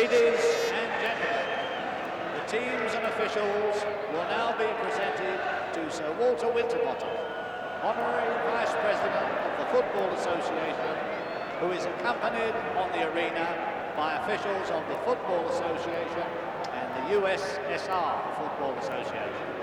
Ladies and gentlemen, the teams and officials will now be presented to Sir Walter Winterbottom, Honorary Vice President of the Football Association, who is accompanied on the arena by officials of the Football Association and the USSR Football Association.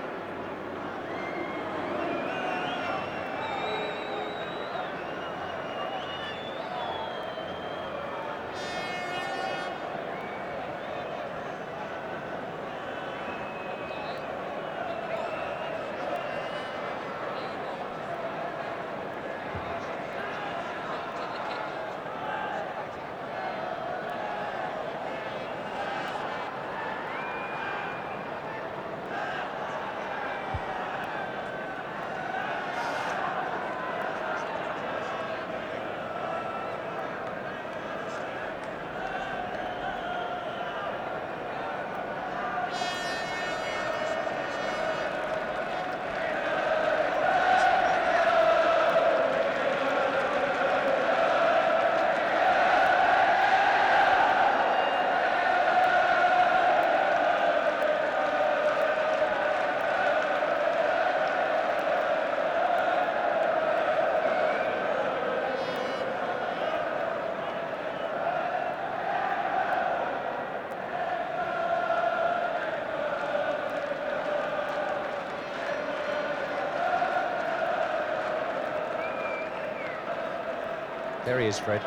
There he is, Fred.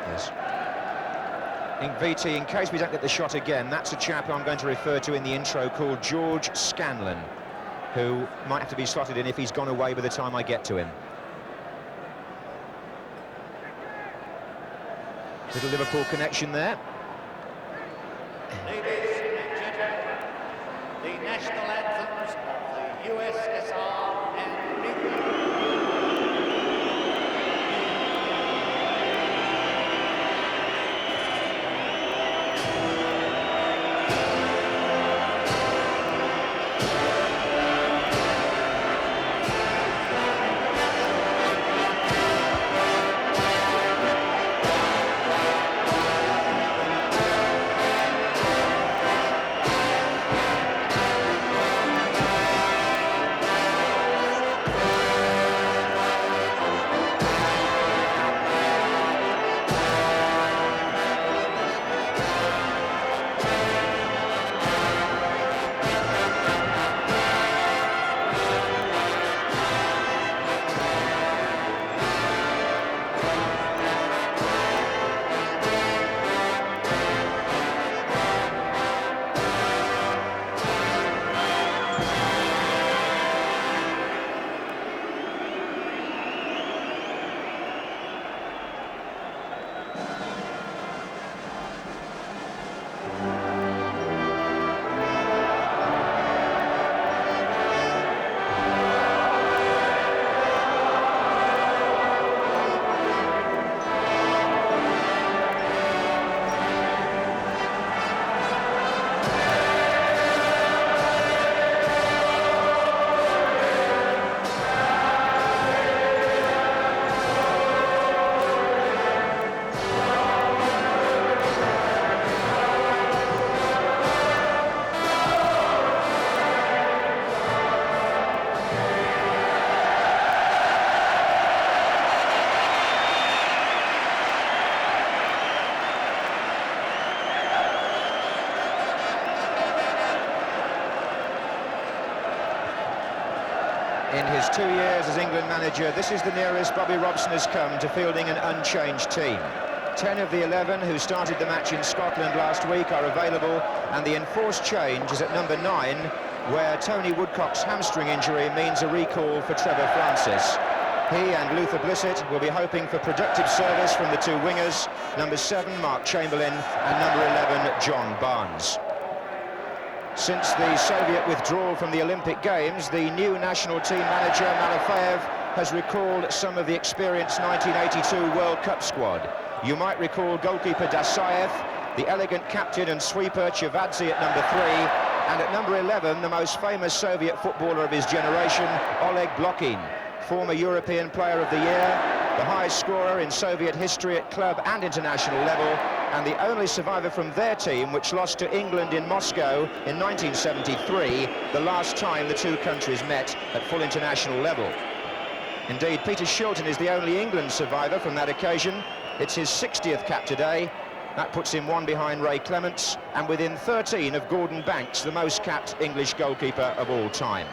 Yes. VT, in case we don't get the shot again, that's a chap I'm going to refer to in the intro called George Scanlon, who might have to be slotted in if he's gone away by the time I get to him. Little Liverpool connection there. Ladies and gentlemen, the national anthems of the USSR and England. In his 2 years as England manager, this is the nearest Bobby Robson has come to fielding an unchanged team. 10 of the 11 who started the match in Scotland last week are available, and the enforced change is at number 9, where Tony Woodcock's hamstring injury means a recall for Trevor Francis. He and Luther Blissett will be hoping for productive service from the two wingers, number 7, Mark Chamberlain, and number 11, John Barnes. Since the Soviet withdrawal from the Olympic Games, the new national team manager, Malafeyev, has recalled some of the experienced 1982 World Cup squad. You might recall goalkeeper Dasayev, the elegant captain and sweeper Chivadze at number 3, and at number 11, the most famous Soviet footballer of his generation, Oleg Blokhin, former European Player of the Year, the highest scorer in Soviet history at club and international level, and the only survivor from their team which lost to England in Moscow in 1973, the last time the two countries met at full international level. Indeed, Peter Shilton is the only England survivor from that occasion. It's his 60th cap today. That puts him one behind Ray Clements and within 13 of Gordon Banks, the most capped English goalkeeper of all time.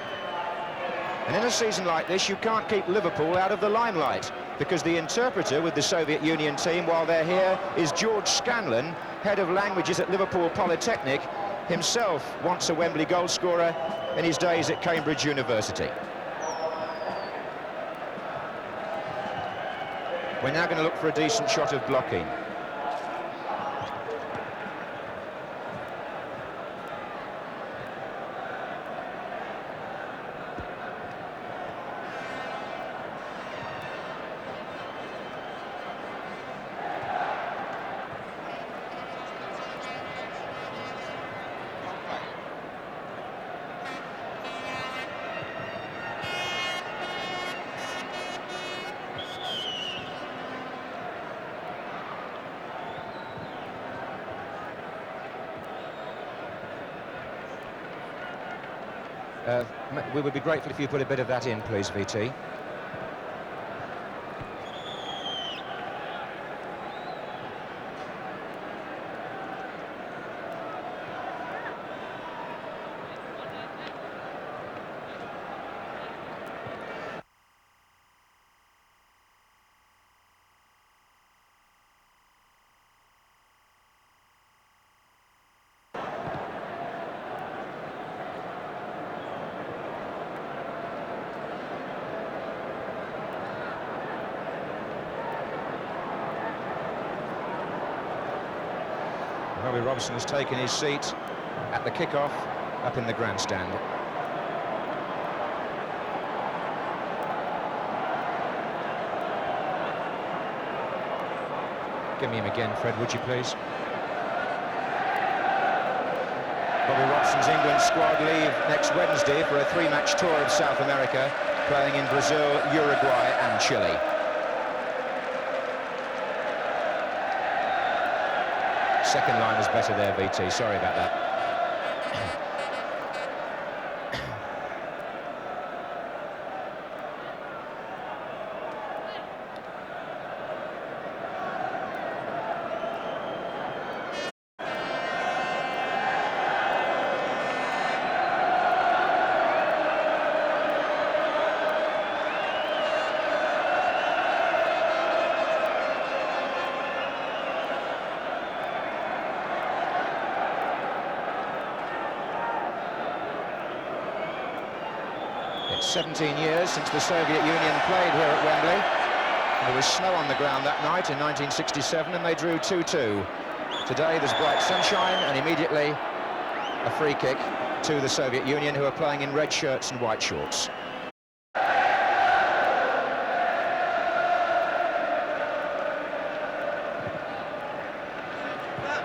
And in a season like this, you can't keep Liverpool out of the limelight, because the interpreter with the Soviet Union team while they're here is George Scanlon, head of languages at Liverpool Polytechnic, himself once a Wembley goalscorer in his days at Cambridge University. We're now going to look for a decent shot of blocking. We would be grateful if you put a bit of that in, please, VT. Robbie Robson has taken his seat at the kickoff up in the grandstand. Give me him again, Fred, would you please? Robbie Robson's England squad leave next Wednesday for a three-match tour of South America, playing in Brazil, Uruguay and Chile. Second line was better there, VT. Sorry about that. It's 17 years since the Soviet Union played here at Wembley. There was snow on the ground that night in 1967 and they drew 2-2. Today there's bright sunshine and immediately a free kick to the Soviet Union, who are playing in red shirts and white shorts.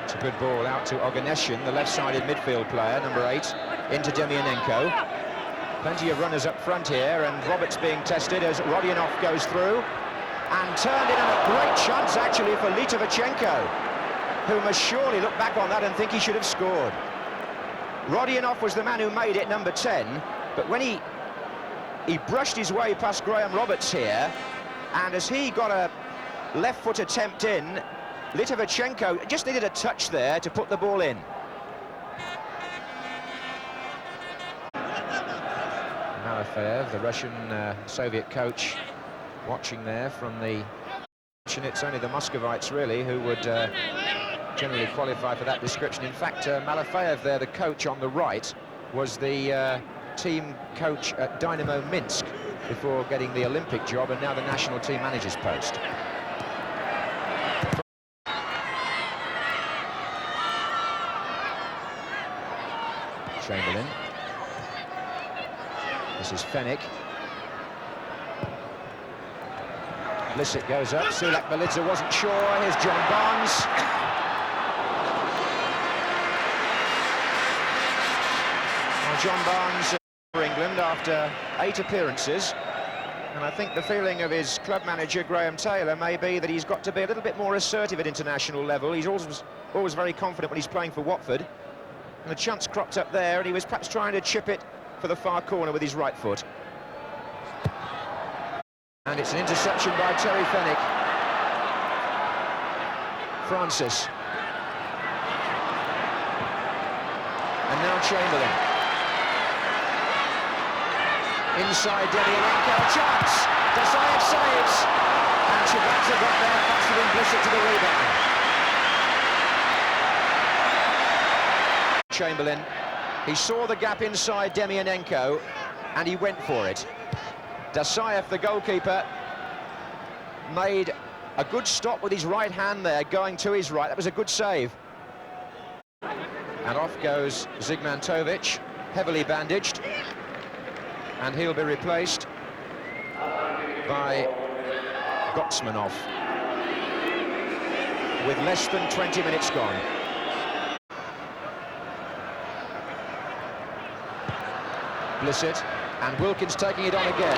It's a good ball out to Oganeshin, the left-sided midfield player, number 8, into Demianenko. Plenty of runners up front here, and Roberts being tested as Rodionov goes through and turned in, and a great chance actually for Litovichenko, who must surely look back on that and think he should have scored. Rodionov was the man who made it, number 10, but when he brushed his way past Graham Roberts here, and as he got a left-foot attempt in, Litovichenko just needed a touch there to put the ball in. Malafeyev, the Russian Soviet coach, watching there from the... And it's only the Muscovites, really, who would generally qualify for that description. In fact, Malafeyev there, the coach on the right, was the team coach at Dynamo Minsk before getting the Olympic job, and now the national team manager's post. Chamberlain. This is Fennick. Blissett goes up. Sulak Belidze wasn't sure. Here's John Barnes. Well, John Barnes for England after 8 appearances. And I think the feeling of his club manager, Graham Taylor, may be that he's got to be a little bit more assertive at international level. He's always very confident when he's playing for Watford. And the chance cropped up there, and he was perhaps trying to chip it for the far corner with his right foot. And it's an interception by Terry Fenwick. Francis. And now Chamberlain. Inside Demianenko, chance! Dasayev saves! And Chibanza got there faster than Blissett to the rebound. Chamberlain, he saw the gap inside Demianenko and he went for it. Dasayev, the goalkeeper, made a good stop with his right hand there, going to his right. That was a good save. And off goes Zigmantovic, heavily bandaged. And he'll be replaced by Gotsmanov with less than 20 minutes gone. Blissett, and Wilkins taking it on again.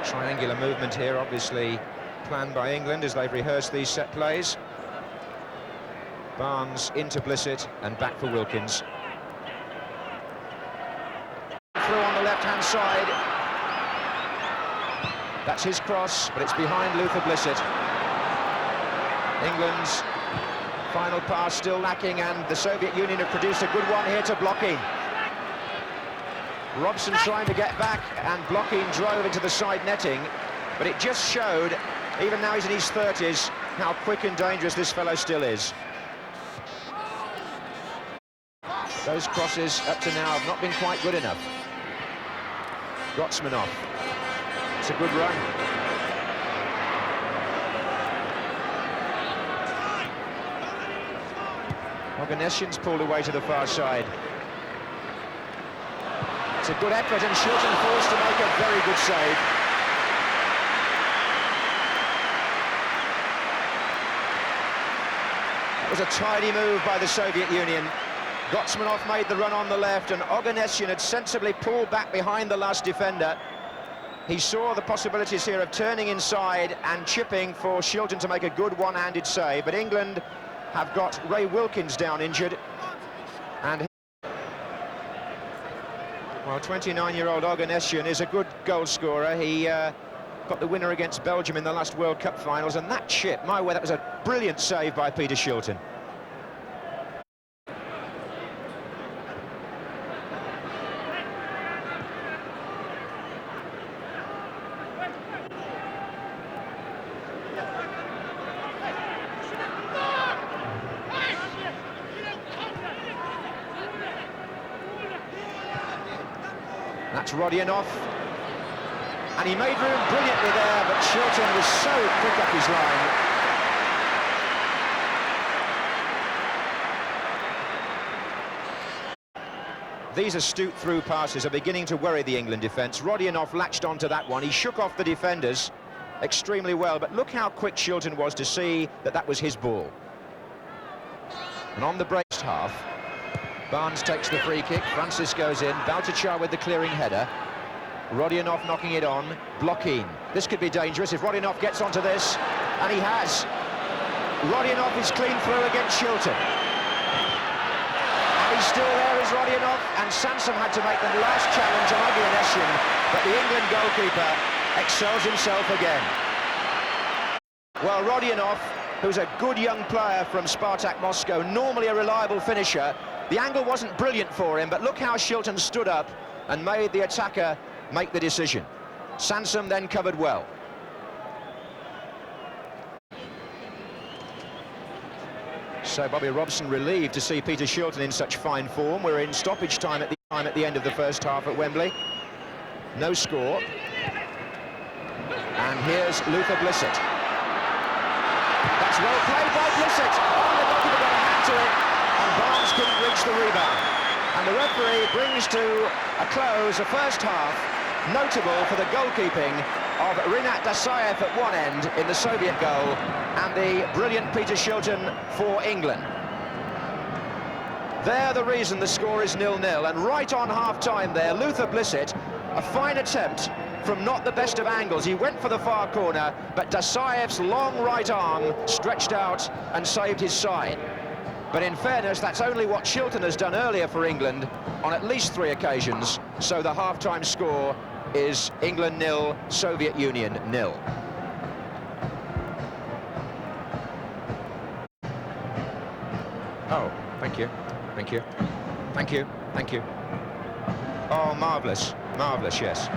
Triangular movement here, obviously planned by England as they've rehearsed these set plays. Barnes into Blissett and back for Wilkins. Through on the left-hand side. That's his cross, but it's behind Luther Blissett. England's final pass still lacking, and the Soviet Union have produced a good one here to Blokhin. Robson trying to get back, and Blokhin drove into the side netting, but it just showed, even now he's in his 30s, how quick and dangerous this fellow still is. Those crosses up to now have not been quite good enough. Gotsmanov. It's a good run. Oganessian's pulled away to the far side. It's a good effort, and Shilton forced to make a very good save. It was a tidy move by the Soviet Union. Gotsmanov made the run on the left, and Oganessian had sensibly pulled back behind the last defender. He saw the possibilities here of turning inside and chipping for Shilton to make a good one-handed save, but England have got Ray Wilkins down injured, and well, 29-year-old Oganessian is a good goal scorer. He got the winner against Belgium in the last World Cup finals, and that chip, my word, that was a brilliant save by Peter Shilton. That's Rodionov, and he made room brilliantly there, but Shilton was so quick up his line. These astute through passes are beginning to worry the England defence. Rodionov latched onto that one. He shook off the defenders extremely well, but look how quick Shilton was to see that that was his ball. And on the break half, Barnes takes the free kick, Francis goes in, Baltachar with the clearing header, Rodionov knocking it on, Blokhin. This could be dangerous if Rodionov gets onto this, and he has. Rodionov is clean through against Shilton. And he's still there is Rodionov, and Sansom had to make the last challenge on Oganessian, but the England goalkeeper excels himself again. Well, Rodionov, who's a good young player from Spartak Moscow, normally a reliable finisher, the angle wasn't brilliant for him, but look how Shilton stood up and made the attacker make the decision. Sansom then covered well. So Bobby Robson relieved to see Peter Shilton in such fine form. We're in stoppage time at the end of the first half at Wembley. No score. And here's Luther Blissett. That's well played by Blissett. Oh, the goalkeeper got a hand to it, and Barnes couldn't reach the rebound. And the referee brings to a close the first half notable for the goalkeeping of Rinat Dasayev at one end in the Soviet goal, and the brilliant Peter Shilton for England. They're the reason the score is 0-0, and right on half-time there, Luther Blissett, a fine attempt from not the best of angles. He went for the far corner, but Dasayev's long right arm stretched out and saved his side. But in fairness, that's only what Shilton has done earlier for England on at least 3 occasions, so the half-time score is England 0, Soviet Union 0. Oh, thank you, thank you, thank you, thank you. Oh, marvellous, marvellous, yes.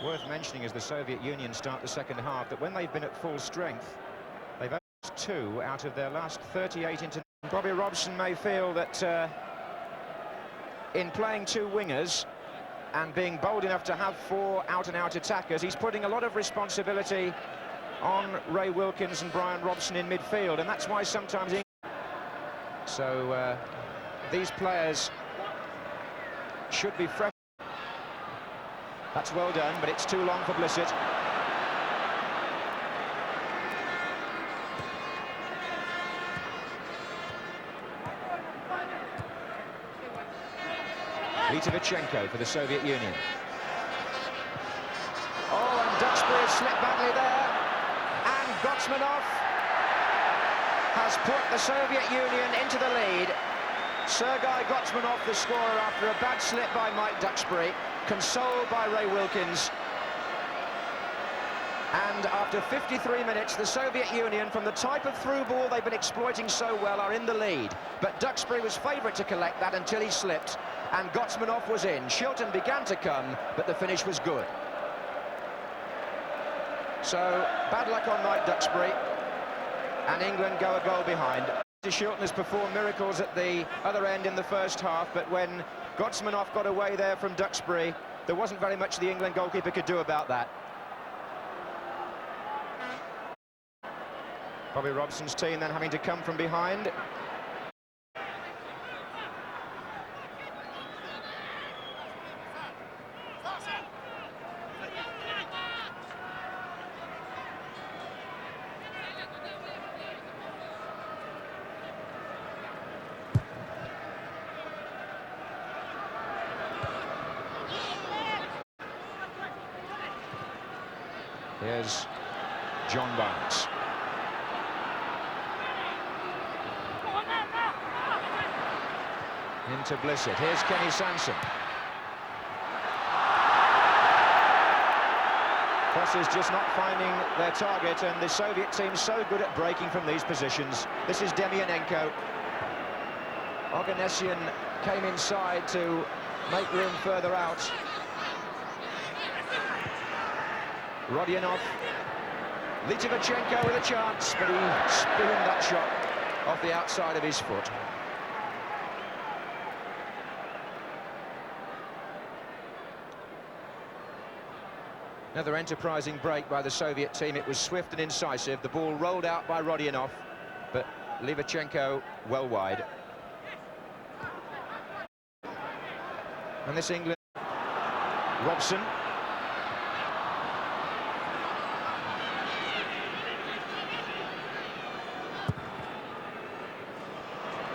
Worth mentioning as the Soviet Union start the second half that when they've been at full strength, they've lost 2 out of their last 38 into. Bobby Robson may feel that in playing 2 wingers and being bold enough to have 4 out-and-out attackers, he's putting a lot of responsibility on Ray Wilkins and Brian Robson in midfield, and that's why sometimes these players should be fresh. That's well done, but it's too long for Blissett. Litvichenko for the Soviet Union. Oh, and Duxbury has slipped badly there. And Gotsmanov has put the Soviet Union into the lead. Sergei Gotsmanov, the scorer, after a bad slip by Mike Duxbury, consoled by Ray Wilkins. And after 53 minutes, the Soviet Union, from the type of through ball they've been exploiting so well, are in the lead. But Duxbury was favourite to collect that until he slipped, and Gotsmanov was in. Shilton began to come, but the finish was good. So, bad luck on Mike Duxbury, and England go a goal behind. Shilton has performed miracles at the other end in the first half, but when Gotsmanov got away there from Duxbury, there wasn't very much the England goalkeeper could do about that. Bobby Robson's team then having to come from behind. Here's John Barnes. Into Blissett. Here's Kenny Sansom. Crosses just not finding their target, and the Soviet team so good at breaking from these positions. This is Demianenko. Oganessian came inside to make room further out. Rodionov. Litvichenko with a chance, but he spooned that shot off the outside of his foot. Another enterprising break by the Soviet team. It was swift and incisive. The ball rolled out by Rodionov, but Litvichenko well wide. And this England... Robson.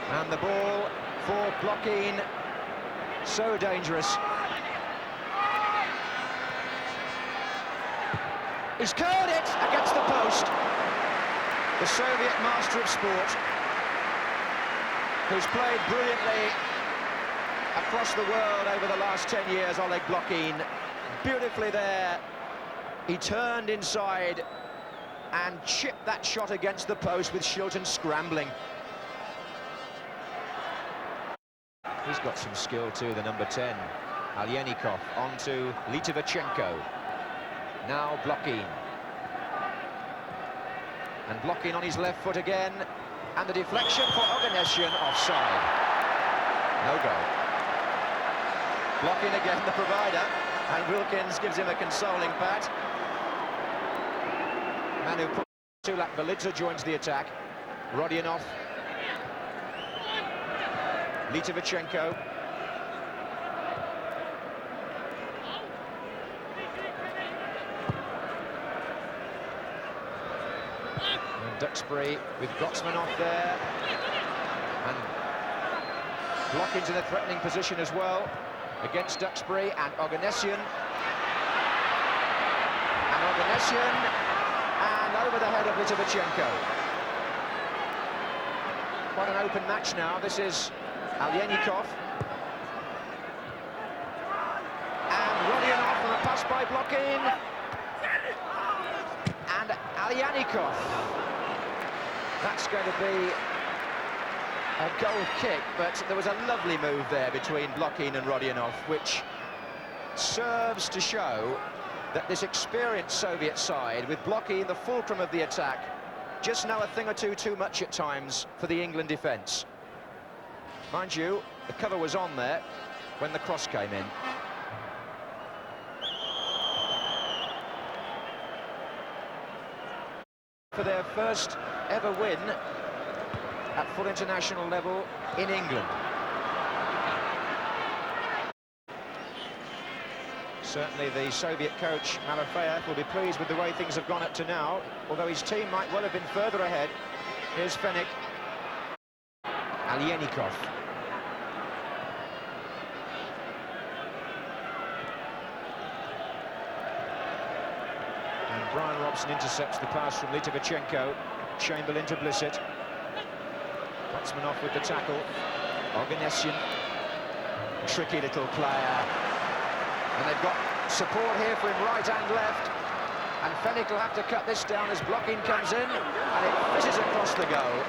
And the ball for Blokhin, so dangerous. He's curled it against the post. The Soviet master of sport, who's played brilliantly across the world over the last 10 years, Oleg Blokhin. Beautifully there. He turned inside and chipped that shot against the post with Shilton scrambling. He's got some skill too, the number 10. Alyenikov on to Litvichenko. Now Blokhin. And Blokhin on his left foot again. And the deflection for Oganessian, offside. No goal. Blokhin again, the provider. And Wilkins gives him a consoling pat. Manu Sulak Velidze joins the attack. Rodionov. Litvichenko. And Duxbury with Gotsmanov there. And Blokhin's in a threatening position as well against Duxbury and Oganessian. And Oganessian, and over the head of Litvichenko. Quite an open match now. This is Alyenikov. And Rodionov from a pass by Blokhin. And Alyenikov. That's going to be a goal kick, but there was a lovely move there between Blokhin and Rodionov, which serves to show that this experienced Soviet side, with Blokhin the fulcrum of the attack, just know a thing or two too much at times for the England defence. Mind you, the cover was on there when the cross came in. For their first ever win at full international level in England. Certainly the Soviet coach, Malofeyev, will be pleased with the way things have gone up to now, although his team might well have been further ahead. Here's Fenech. Alyenikov. And Brian Robson intercepts the pass from Litvichenko. Chamberlain to Blissett. Gotsmanov with the tackle. Oganessian. Tricky little player. And they've got support here for him right and left. And Fenech will have to cut this down as Blokhin comes in. And it fizzes across the goal.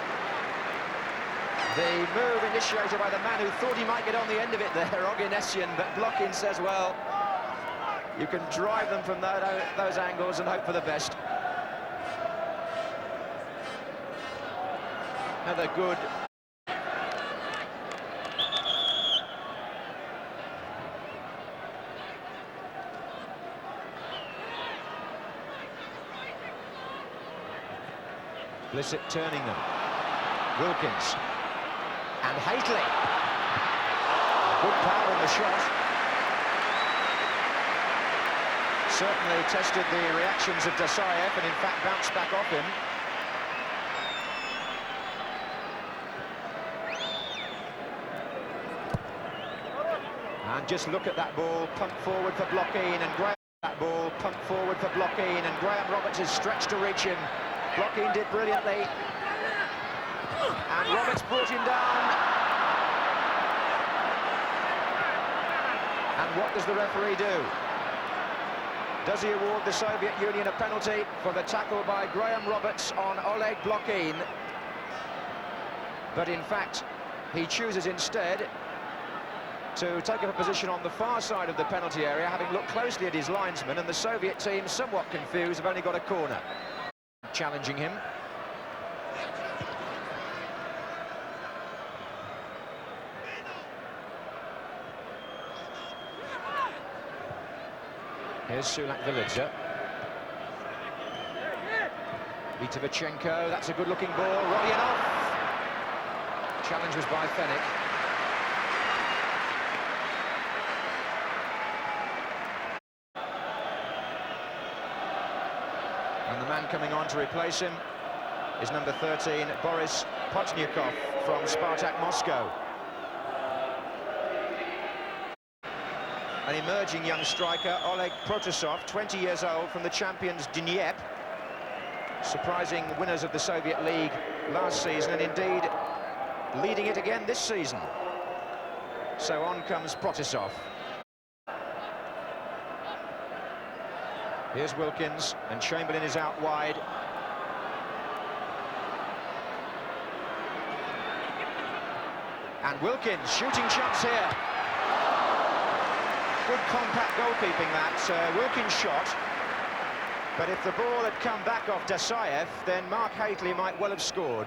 The move initiated by the man who thought he might get on the end of it there, Oganessian, but Blokhin says, well, you can drive them from those angles and hope for the best. Another good... Blissett turning them. Wilkins. And Haitley. Good power in the shot. Certainly tested the reactions of Dasayev and in fact bounced back off him. And just look at that ball, pumped forward for Blokhin, and Graham, that ball, pumped forward for Blokhin, and Graham Roberts is stretched to reach him. Blokhin did brilliantly. And Roberts brought him down. And what does the referee do? Does he award the Soviet Union a penalty for the tackle by Graham Roberts on Oleg Blokhin? But in fact, he chooses instead to take up a position on the far side of the penalty area, having looked closely at his linesman, and the Soviet team, somewhat confused, have only got a corner. Challenging him. Here's Sulak Velidze. Litvichenko, that's a good-looking ball. Rodionov. Challenge was by Fenech. And the man coming on to replace him is number 13, Boris Pochnyakov from Spartak Moscow. An emerging young striker, Oleg Protasov, 20 years old, from the champions Dnieper, surprising winners of the Soviet League last season, and indeed leading it again this season. So on comes Protasov. Here's Wilkins, and Chamberlain is out wide. And Wilkins, shooting chance here. Good compact goalkeeping that. Wilkins shot. But if the ball had come back off Dasayev, then Mark Haitley might well have scored.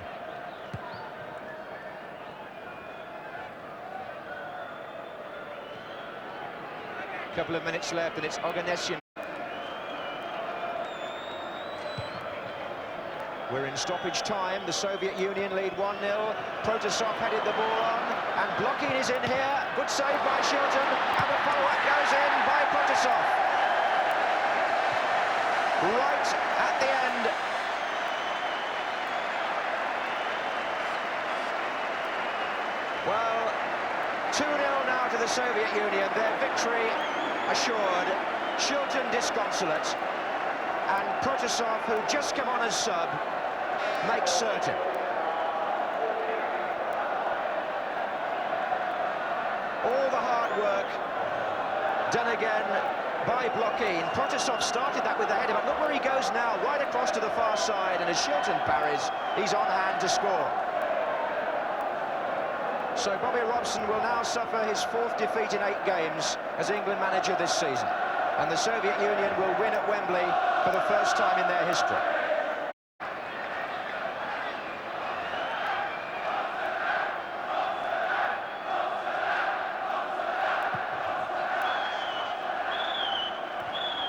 A couple of minutes left, and it's Oganessian. We're in stoppage time. The Soviet Union lead 1-0. Protasov headed the ball on, and blocking is in here. Good save by Shilton, and the follow-up goes in by Protasov. Right at the end. Well, 2-0 now to the Soviet Union. Their victory assured. Shilton disconsolate, and Protasov, who just come on as sub, makes certain. All the hard work done again by Blokhin. Protasov started that with the header, but look where he goes now, right across to the far side, and as Shilton parries, he's on hand to score. So Bobby Robson will now suffer his 4th defeat in 8 games as England manager this season, and the Soviet Union will win at Wembley for the first time in their history.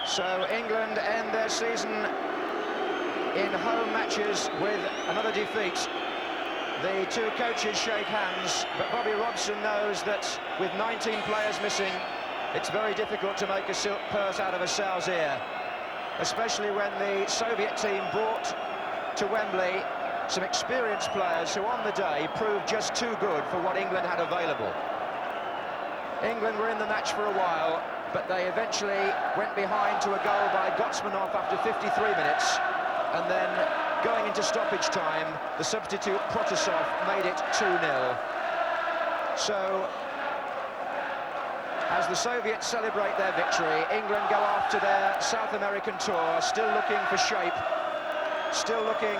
So England end their season in home matches with another defeat. The two coaches shake hands, but Bobby Robson knows that with 19 players missing, it's very difficult to make a silk purse out of a sow's ear, especially when the Soviet team brought to Wembley some experienced players who on the day proved just too good for what England had available. England were in the match for a while, but they eventually went behind to a goal by Gotsmanov after 53 minutes, and then going into stoppage time, the substitute Protasov made it 2-0. So, as the Soviets celebrate their victory, England go off to their South American tour, still looking for shape, still looking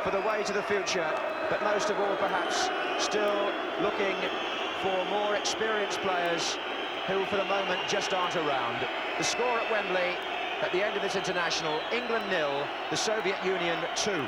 for the way to the future, but most of all, perhaps, still looking for more experienced players who, for the moment, just aren't around. The score at Wembley at the end of this international, England 0, the Soviet Union 2.